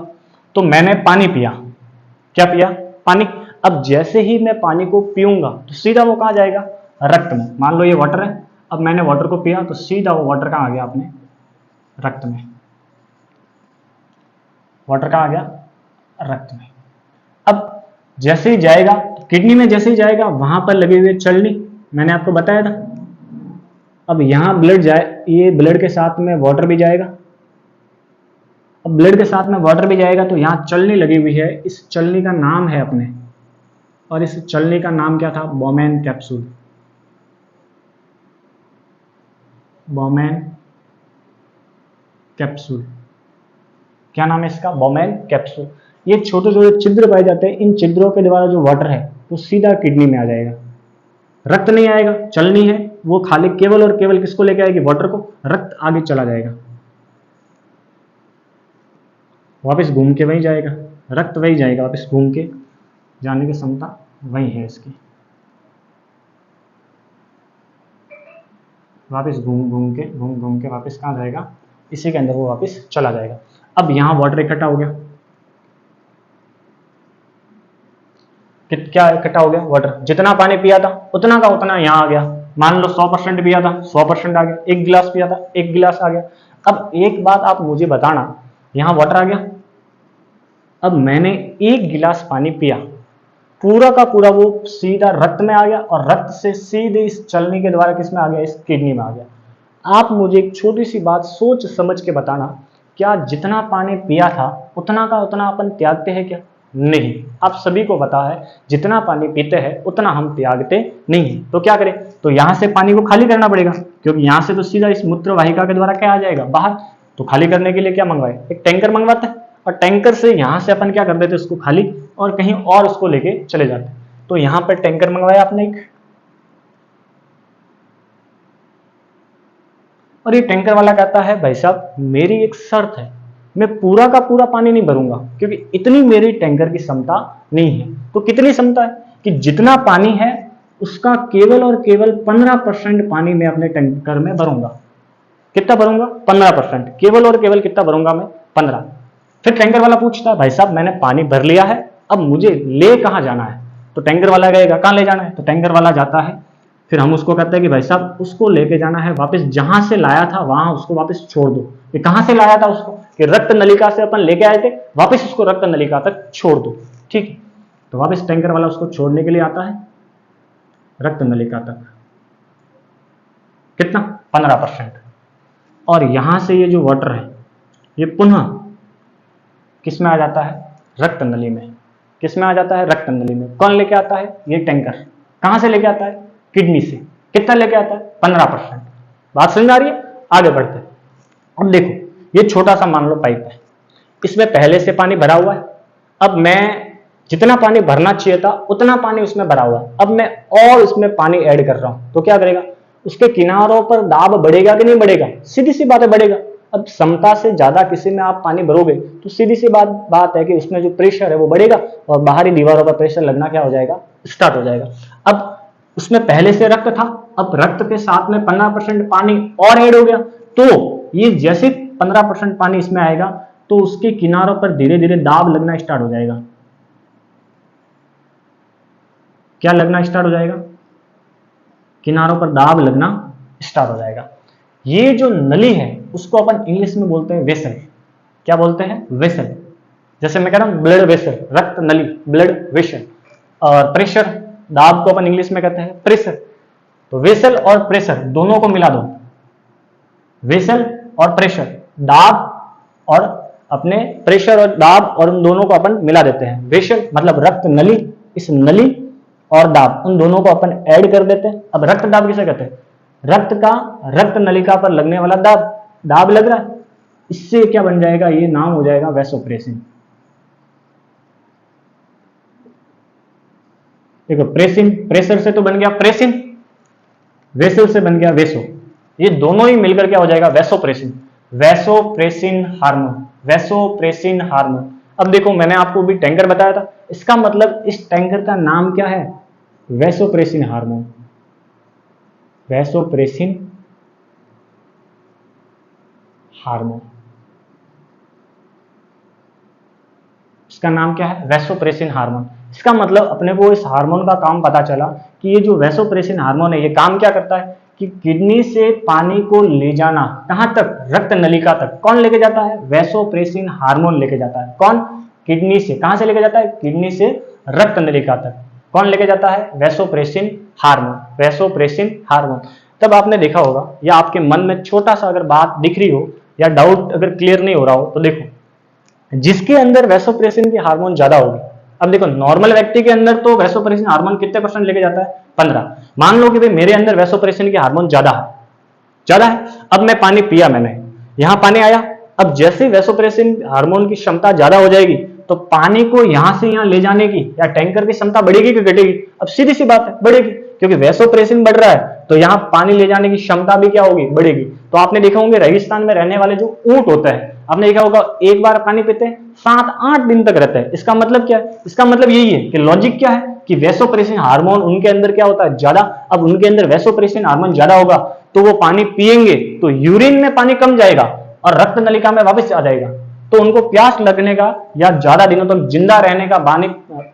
Speaker 1: तो मैंने पानी पिया, क्या पिया? पानी। अब जैसे ही मैं पानी को पीऊंगा तो सीधा वो कहाँ जाएगा? रक्त में। मान लो ये वाटर है, अब मैंने वाटर को पिया तो सीधा वो वाटर कहाँ आ गया? अपने रक्त में। वाटर कहाँ आ गया? रक्त में। अब जैसे ही जाएगा किडनी में, जैसे ही जाएगा वहां पर लगे हुए चलनी, मैंने आपको बताया था। अब यहां ब्लड जाए, ये ब्लड के साथ में वाटर भी जाएगा। अब ब्लड के साथ में वाटर भी जाएगा तो यहां चलनी लगी हुई है, इस चलनी का नाम है अपने, और इस चलनी का नाम क्या था? Bowman capsule. Bowman capsule. क्या नाम है इसका? Bowman capsule. ये छोटे छोटे छिद्र पाए जाते हैं, इन छिद्रों के द्वारा जो वाटर है वो सीधा किडनी में आ जाएगा। रक्त नहीं आएगा, चलनी है वो खाली केवल और केवल किसको लेके आएगी, वाटर को, रक्त आगे चला जाएगा, वापस घूम के वहीं जाएगा, रक्त वही जाएगा, वापस घूम के जाने की क्षमता वही है इसकी, वापस घूम के वापस कहाँ जाएगा, इसी के अंदर वो वापस चला जाएगा। अब यहाँ वाटर इकट्ठा हो गया, क्या इकट्ठा हो गया, वाटर, जितना पानी पिया था उतना का उतना यहाँ आ गया, मान लो 100% पिया था 100% आ गया, 1 गिलास पिया था 1 गिलास आ गया। अब एक बात आप मुझे बताना, यहाँ वाटर आ गया, अब मैंने 1 गिलास पानी पिया, पूरा का पूरा वो सीधा रक्त में आ गया और रक्त से सीधे इस चलनी के द्वारा किस में आ गया, इस किडनी में आ गया। आप मुझे एक छोटी सी बात सोच समझ के बताना, क्या जितना पानी पिया था उतना का उतना अपन त्यागते हैं क्या? नहीं। आप सभी को पता है जितना पानी पीते हैं उतना हम त्यागते नहीं है। तो क्या करें, तो यहाँ से पानी को खाली करना पड़ेगा, क्योंकि यहाँ से तो सीधा इस मूत्र वाहिका के द्वारा क्या आ जाएगा, बाहर। तो खाली करने के लिए क्या मंगवाए, एक टैंकर मंगवाते हैं और टैंकर से यहाँ से अपन क्या कर देते उसको खाली और कहीं और उसको लेके चले जाते। तो यहाँ पर टैंकर मंगवाया आपने एक, और ये टैंकर वाला कहता है भाई साहब मेरी एक शर्त है, मैं पूरा का पूरा पानी नहीं भरूंगा क्योंकि इतनी मेरी टैंकर की क्षमता नहीं है। तो कितनी क्षमता है कि जितना पानी है उसका केवल और केवल 15% पानी मैं अपने टैंकर में भरूंगा। कितना भरूंगा, 15%, केवल और केवल कितना भरूंगा मैं, 15। फिर टैंकर वाला पूछता है भाई साहब मैंने पानी भर लिया है, अब मुझे ले कहां जाना है? तो टैंकर वाला कहेगा कहां ले जाना है, तो टैंकर वाला जाता है, फिर हम उसको कहते हैं कि भाई साहब उसको लेके जाना है वापस जहां से लाया था वहां उसको वापस छोड़ दो। ये कहां से लाया था उसको, कि रक्त नलिका से अपन लेके आए थे, वापस उसको रक्त नलिका तक छोड़ दो। ठीक है, तो वापस टैंकर वाला उसको छोड़ने के लिए आता है रक्त नलिका तक, कितना, 15%। और यहां से ये जो वाटर है ये पुनः किस में आ जाता है, रक्त नली में। किस में आ जाता है, रक्त नली में। कौन लेके आता है, ये टैंकर। कहां से लेके आता है, किडनी से। कितना लेके आता है, 15%। बात समझ आ रही है, आगे बढ़ते हैं। अब देखो ये छोटा सा मान लो पाइप है, इसमें पहले से पानी भरा हुआ है, अब मैं जितना पानी भरना चाहिए था उतना पानी उसमें भरा हुआ है, अब मैं और इसमें पानी ऐड कर रहा हूं, तो क्या करेगा, उसके किनारों पर दाब बढ़ेगा कि नहीं बढ़ेगा, सीधी सी बात है बढ़ेगा। अब क्षमता से ज्यादा किसी में आप पानी भरोगे तो सीधी सी बात है कि उसमें जो प्रेशर है वो बढ़ेगा और बाहरी दीवारों पर प्रेशर लगना क्या हो जाएगा, स्टार्ट हो जाएगा। अब उसमें पहले से रक्त था, अब रक्त के साथ में 15% पानी और ऐड हो गया, तो ये जैसे 15% पानी इसमें आएगा तो उसके किनारों पर धीरे धीरे दाब लगना स्टार्ट हो जाएगा। क्या लगना स्टार्ट हो जाएगा, किनारों पर दाब लगना स्टार्ट हो जाएगा। ये जो नली है उसको अपन इंग्लिश में बोलते हैं वेसल। क्या बोलते हैं, वेसल। जैसे मैं कह रहा हूं ब्लड वेसल, रक्त नली, ब्लड वेसल। और प्रेशर, दाब को अपन इंग्लिश में कहते हैं प्रेशर। तो वेसल और प्रेशर दोनों को मिला दो, वेसल और प्रेशर, दाब और अपने प्रेशर और दाब, और उन दोनों को अपन मिला देते हैं। वेसल मतलब रक्त नली, इस नली और दाब उन दोनों को अपन ऐड कर देते हैं। अब रक्त दाब किसे कहते हैं, रक्त का रक्त नलिका पर लगने वाला दाब, दाब लग रहा है, इससे क्या बन जाएगा, ये नाम हो जाएगा वैसोप्रेसिन। देखो प्रेसिन, प्रेशर से तो बन गया प्रेसिन, वेसल से बन गया वेसो, ये दोनों ही मिलकर क्या हो जाएगा, vasopressin. Vasopressin hormone, vasopressin hormone. अब देखो मैंने आपको भी टैंकर बताया था, इसका मतलब इस टैंकर का नाम क्या है, वैसोप्रेसिन हार्मोन। वैसोप्रेसिन हार्मोन, इसका नाम क्या है, वैसोप्रेसिन हार्मोन। इसका मतलब अपने को इस हार्मोन का काम पता चला कि ये जो वैसोप्रेसिन हार्मोन है ये काम क्या करता है कि किडनी से पानी को ले जाना, कहां तक, रक्त नलिका तक। कौन लेके जाता है, वैसोप्रेसिन हार्मोन लेके जाता है। कौन, किडनी से, कहां से लेके जाता है, किडनी से रक्त नलिका तक। कौन लेके जाता है, वैसोप्रेसिन हार्मोन, वैसोप्रेसिन हार्मोन। तब आपने देखा होगा या आपके मन में छोटा सा अगर बात दिख रही हो या डाउट अगर क्लियर नहीं हो रहा हो तो देखो, जिसके अंदर वैसोप्रेसिन की हार्मोन ज्यादा होगी, अब देखो नॉर्मल व्यक्ति के अंदर तो वैसोप्रेसिन हार्मोन कितने परसेंट लेके जाता है, 15। मान लो कि भाई मेरे अंदर वैसोप्रेसिन की हार्मोन ज्यादा है, अब मैं पानी पिया, मैंने यहां पानी आया, अब जैसे वैसोप्रेसिन हार्मोन की क्षमता ज्यादा हो जाएगी तो पानी को यहां से यहां ले जाने की या टैंकर की क्षमता बढ़ेगी कि घटेगी, अब सीधी सी बात है बढ़ेगी, क्योंकि वैसोप्रेसिन बढ़ रहा है तो यहाँ पानी ले जाने की क्षमता भी क्या होगी, बढ़ेगी। तो आपने देखा होंगे रेगिस्तान में रहने वाले जो ऊंट होते हैं, आपने देखा होगा एक बार पानी पीते हैं 7-8 दिन तक रहते हैं। इसका मतलब क्या है, इसका मतलब यही है कि लॉजिक क्या है कि वैसोप्रेसिन हार्मोन उनके अंदर क्या होता है, ज्यादा। अब उनके अंदर वैसोप्रेसिन हार्मोन ज्यादा होगा तो वो पानी पिएंगे तो यूरिन में पानी कम जाएगा और रक्त नलिका में वापस आ जाएगा। तो उनको प्यास लगने का या ज्यादा दिनों तक जिंदा रहने का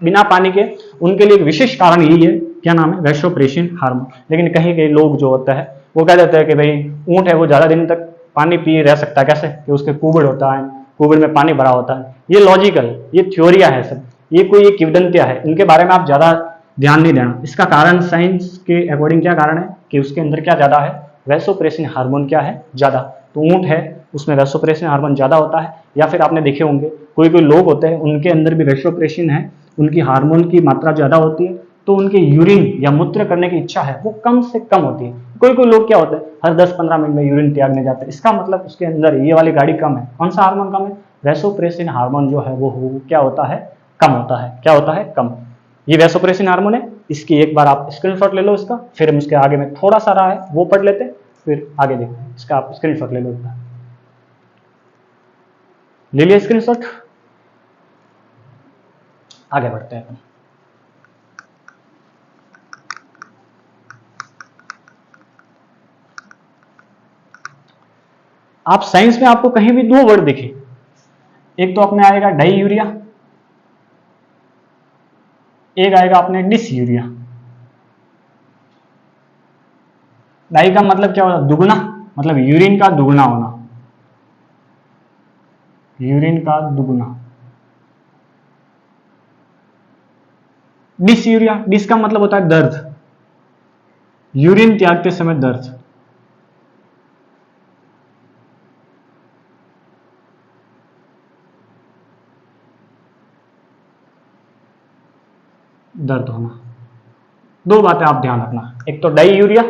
Speaker 1: बिना पानी के उनके लिए एक विशेष कारण यही है, क्या नाम है, वैसोप्रेसिन हार्मोन। लेकिन कहीं कहीं लोग जो होता है वो कह देते हैं कि भाई ऊंट है वो ज्यादा दिन तक पानी पी रह सकता है, कैसे कि उसके कुबड़ होता है, कुबड़ में पानी भरा होता है। ये लॉजिकल, ये थ्योरिया है सब, ये कोई एक किंवदंतियां है, इनके बारे में आप ज्यादा ध्यान नहीं देना। इसका कारण साइंस के अकॉर्डिंग क्या कारण है कि उसके अंदर क्या ज्यादा है, वैसोप्रेसिन हार्मोन क्या है, ज्यादा। तो ऊंट है उसमें वैसोप्रेसिन हार्मोन ज्यादा होता है। या फिर आपने देखे होंगे कोई कोई लोग होते हैं उनके अंदर भी वैसोप्रेसिन है, उनकी हार्मोन की मात्रा ज्यादा होती है तो उनके यूरिन या मूत्र करने की इच्छा है वो कम से कम होती है। कोई कोई लोग क्या होते हैं हर 10-15 मिनट में यूरिन त्यागने जाते हैं, इसका मतलब उसके अंदर ये वाली गाड़ी कम है। कौन सा हार्मोन कम है, वैसोप्रेसिन हार्मोन जो है वो क्या होता है, कम होता है। क्या होता है, कम। ये वैसोप्रेसिन हार्मोन है, इसकी एक बार आप स्क्रीनशॉट ले लो इसका, फिर हम इसके आगे में थोड़ा सा रहा है वो पढ़ लेते हैं, फिर आगे देखते हैं। इसका आप स्क्रीनशॉट ले लो इसका, ले लिया स्क्रीनशॉट, आगे बढ़ते हैं। आप साइंस में आपको कहीं भी दो वर्ड दिखे, एक तो अपने आएगा डाई यूरिया, एक आएगा अपने डिस यूरिया। डाई का मतलब क्या होता है, दुगना, मतलब यूरिन का दुगना होना, यूरिन का दुगना। डिस यूरिया, डिस का मतलब होता है दर्द, यूरिन त्यागते समय दर्द। दर्द होना। दो बातें आप ध्यान रखना, एक तो डाई यूरिया,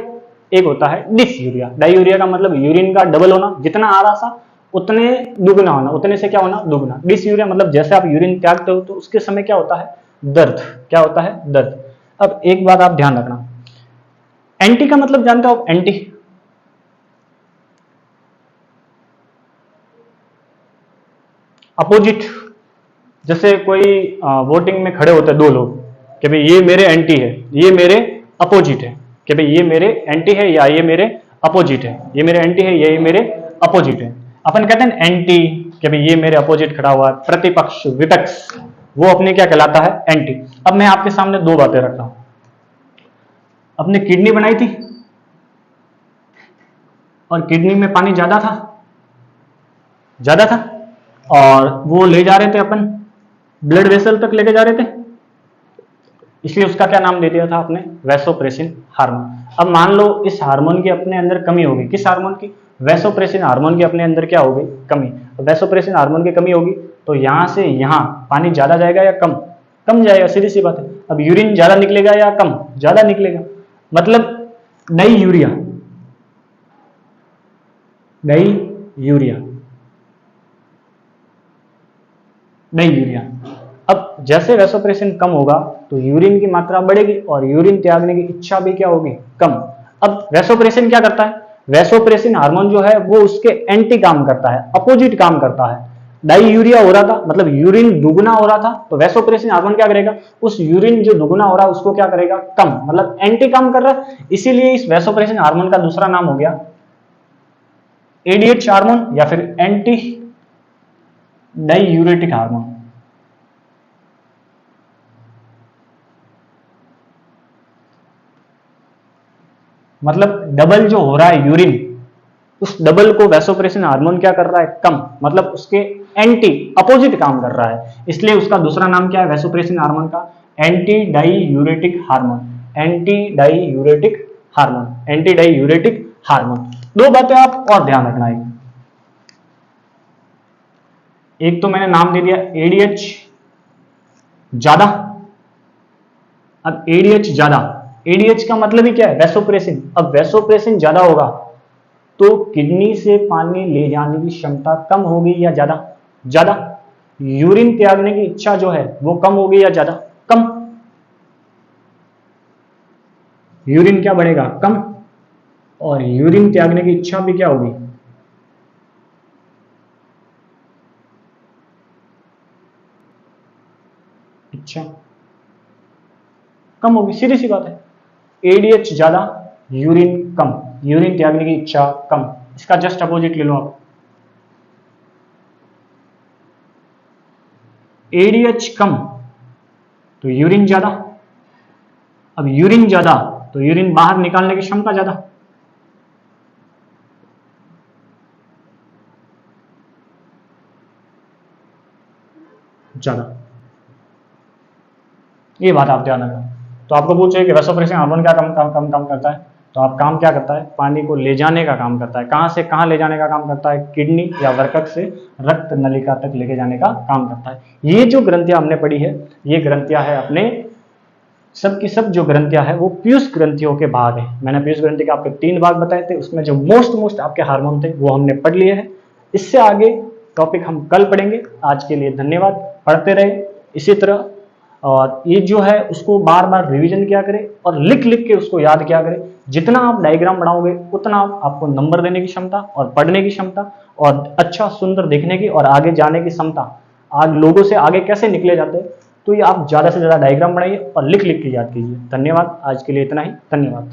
Speaker 1: एक होता है डिस यूरिया। डाई यूरिया का मतलब यूरिन का डबल होना, जितना आ रहा था उतने दुगना होना, उतने से क्या होना, दुगना। डिस यूरिया मतलब जैसे आप यूरिन त्यागते हो तो उसके समय क्या होता है, दर्द। क्या होता है, दर्द। अब एक बात आप ध्यान रखना, एंटी का मतलब जानते हो आप, एंटी, अपोजिट। जैसे कोई वोटिंग में खड़े होते हैं दो लोग कि भाई ये मेरे एंटी है, ये मेरे अपोजिट है, कि भाई ये मेरे एंटी है या ये मेरे अपोजिट है, ये मेरे एंटी है या ये मेरे अपोजिट है। अपन कहते हैं एंटी, कि भाई ये मेरे अपोजिट खड़ा हुआ है, प्रतिपक्ष, विपक्ष, वो अपने क्या कहलाता है, एंटी। अब मैं आपके सामने दो बातें रख रहा हूं, अपने किडनी बनाई थी और किडनी में पानी ज्यादा था, ज्यादा था, और वो ले जा रहे थे अपन ब्लड वेसल तक लेके जा रहे थे, इसलिए उसका क्या नाम दे दिया था आपने, वैसोप्रेसिन हार्मोन। अब मान लो इस हार्मोन की अपने अंदर कमी होगी, किस हार्मोन की, वैसोप्रेसिन हार्मोन की अपने अंदर क्या होगी, कमी। तो वैसोप्रेसिन हार्मोन की कमी होगी तो यहां से यहां पानी ज्यादा जाएगा या कम, कम जाएगा, सीधी सी बात है। अब यूरिन ज्यादा निकलेगा या कम, ज्यादा निकलेगा। मतलब डाई यूरिया, डाई यूरिया, डाई यूरिया। अब जैसे वैसोप्रेसिन कम होगा तो यूरिन की मात्रा बढ़ेगी और यूरिन त्यागने की इच्छा भी क्या होगी, कम। अब वैसोप्रेसिन क्या करता है, वैसोप्रेसिन हार्मोन जो है वो उसके एंटी काम करता है, अपोजिट काम करता है। डाई यूरिया हो रहा था मतलब यूरिन दुगना हो रहा था, तो वैसोप्रेसिन हार्मोन क्या करेगा, उस यूरिन जो दुगना हो रहा है उसको क्या करेगा, कम, मतलब एंटी काम कर रहा है। इसीलिए इस वैसोप्रेसिन हार्मोन का दूसरा नाम हो गया एडीएच हार्मोन या फिर एंटी डाईयूरेटिक हार्मोन। मतलब डबल जो हो रहा है यूरिन, उस डबल को वैसोप्रेसिन हार्मोन क्या कर रहा है, कम, मतलब उसके एंटी, अपोजिट काम कर रहा है। इसलिए उसका दूसरा नाम क्या है वैसोप्रेसिन हार्मोन का, anti diuretic hormone, anti diuretic hormone, anti diuretic hormone. दो बातें आप और ध्यान रखना है, एक तो मैंने नाम दे दिया एडीएच ज्यादा। अब एडीएच ज्यादा, एडीएच का मतलब ही क्या है, वैसोप्रेसिन। अब वैसोप्रेसिन ज्यादा होगा तो किडनी से पानी ले जाने की क्षमता कम होगी या ज्यादा, ज्यादा। यूरिन त्यागने की इच्छा जो है वो कम होगी या ज्यादा, कम। यूरिन क्या बढ़ेगा, कम, और यूरिन त्यागने की इच्छा भी क्या होगी, इच्छा कम होगी, सीधी सी बात है। एडीएच ज्यादा, यूरिन कम, यूरिन त्यागने की इच्छा कम। इसका जस्ट अपोजिट ले लो आप, एडीएच कम तो यूरिन ज्यादा, अब यूरिन ज्यादा तो यूरिन बाहर निकालने की क्षमता ज्यादा। ज्यादा, ये बात आप ध्यान रखना। तो आपको पूछे कि वैसोप्रेसिंग हार्मोन क्या काम करता है, तो आप काम क्या करता है, पानी को ले जाने का काम करता है। कहां से कहां ले जाने का काम करता है, किडनी या वर्कक से रक्त नलिका तक लेके जाने का काम करता है। ये जो ग्रंथियां हमने पढ़ी है, ये ग्रंथियां है अपने सब की सब जो ग्रंथियां है वो पीयूष ग्रंथियों के भाग है। मैंने पीयूष ग्रंथि के आपके 3 भाग बताए थे, उसमें जो मोस्ट आपके हार्मोन थे वो हमने पढ़ लिए हैं। इससे आगे टॉपिक हम कल पढ़ेंगे। आज के लिए धन्यवाद, पढ़ते रहे इसी तरह, और ये जो है उसको बार बार रिवीजन किया करें और लिख लिख के उसको याद किया करें। जितना आप डायग्राम बनाओगे उतना आपको नंबर देने की क्षमता और पढ़ने की क्षमता और अच्छा सुंदर देखने की और आगे जाने की क्षमता, आज लोगों से आगे कैसे निकले जाते हैं, तो ये आप ज्यादा से ज्यादा डायग्राम बनाइए और लिख लिख के याद कीजिए। धन्यवाद, आज के लिए इतना ही, धन्यवाद।